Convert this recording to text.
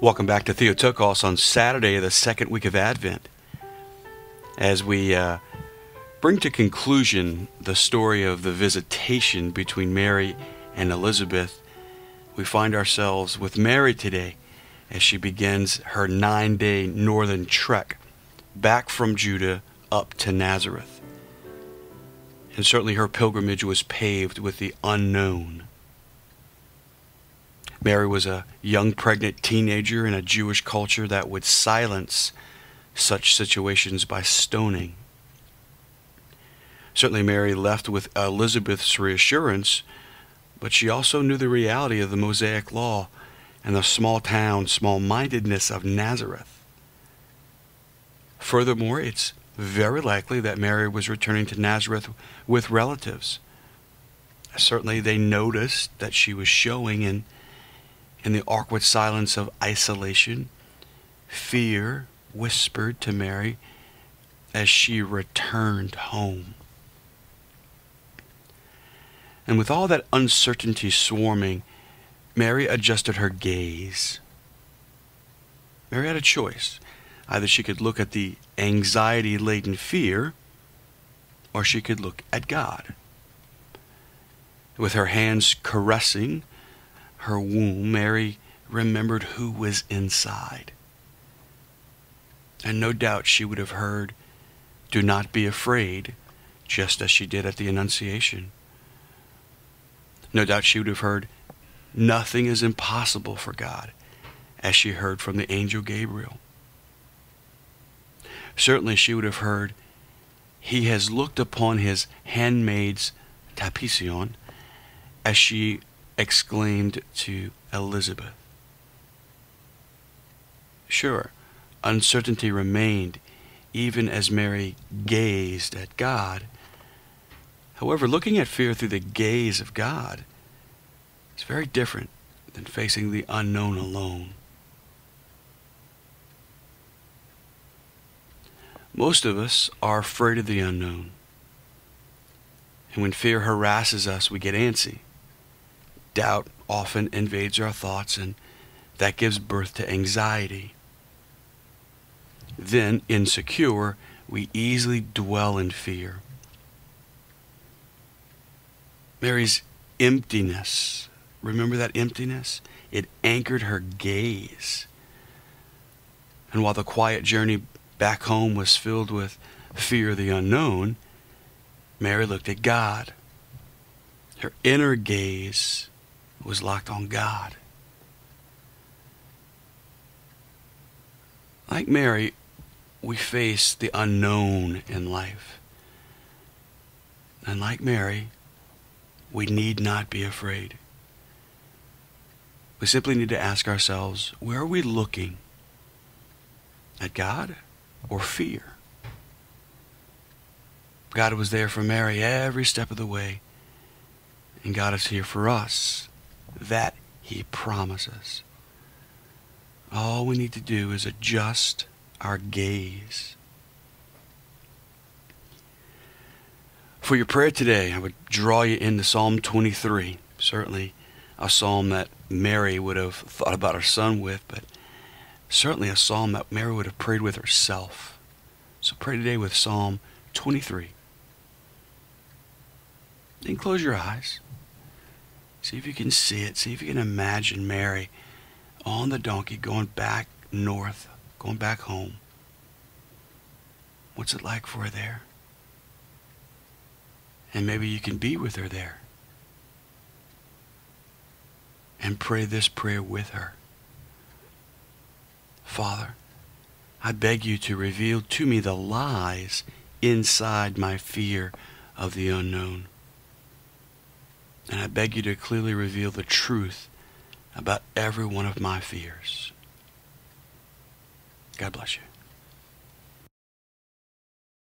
Welcome back to Theotokos on Saturday of the second week of Advent, as we bring to conclusion the story of the visitation between Mary and Elizabeth. We find ourselves with Mary today as she begins her 9-day northern trek back from Judah up to Nazareth. And certainly her pilgrimage was paved with the unknown. Mary was a young pregnant teenager in a Jewish culture that would silence such situations by stoning. Certainly Mary left with Elizabeth's reassurance, but she also knew the reality of the Mosaic law and the small town, small-mindedness of Nazareth. Furthermore, it's very likely that Mary was returning to Nazareth with relatives. Certainly they noticed that she was showing in the awkward silence of isolation, fear whispered to Mary as she returned home. And with all that uncertainty swarming, Mary adjusted her gaze. Mary had a choice. Either she could look at the anxiety-laden fear, or she could look at God. With her hands caressing her womb, Mary remembered who was inside. And no doubt she would have heard, "Do not be afraid," just as she did at the Annunciation. No doubt she would have heard, "Nothing is impossible for God," as she heard from the angel Gabriel. Certainly she would have heard, "He has looked upon his handmaid's tapision," as she exclaimed to Elizabeth. Sure, uncertainty remained even as Mary gazed at God. However, looking at fear through the gaze of God is very different than facing the unknown alone. Most of us are afraid of the unknown. And when fear harasses us, we get antsy. Doubt often invades our thoughts, and that gives birth to anxiety. Then, insecure, we easily dwell in fear. Mary's emptiness, remember that emptiness? It anchored her gaze. And while the quiet journey back home was filled with fear of the unknown, Mary looked at God. Her inner gaze was locked on God. Like Mary, we face the unknown in life. And like Mary, we need not be afraid. We simply need to ask ourselves, where are we looking? At God or fear? God was there for Mary every step of the way, and God is here for us. That He promises. All we need to do is adjust our gaze. For your prayer today, I would draw you into Psalm 23. Certainly a psalm that Mary would have thought about her son with, but certainly a psalm that Mary would have prayed with herself. So pray today with Psalm 23. Then close your eyes. See if you can see it. See if you can imagine Mary on the donkey going back north, going back home. What's it like for her there? And maybe you can be with her there. And pray this prayer with her. Father, I beg you to reveal to me the lies inside my fear of the unknown. And I beg you to clearly reveal the truth about every one of my fears. God bless you.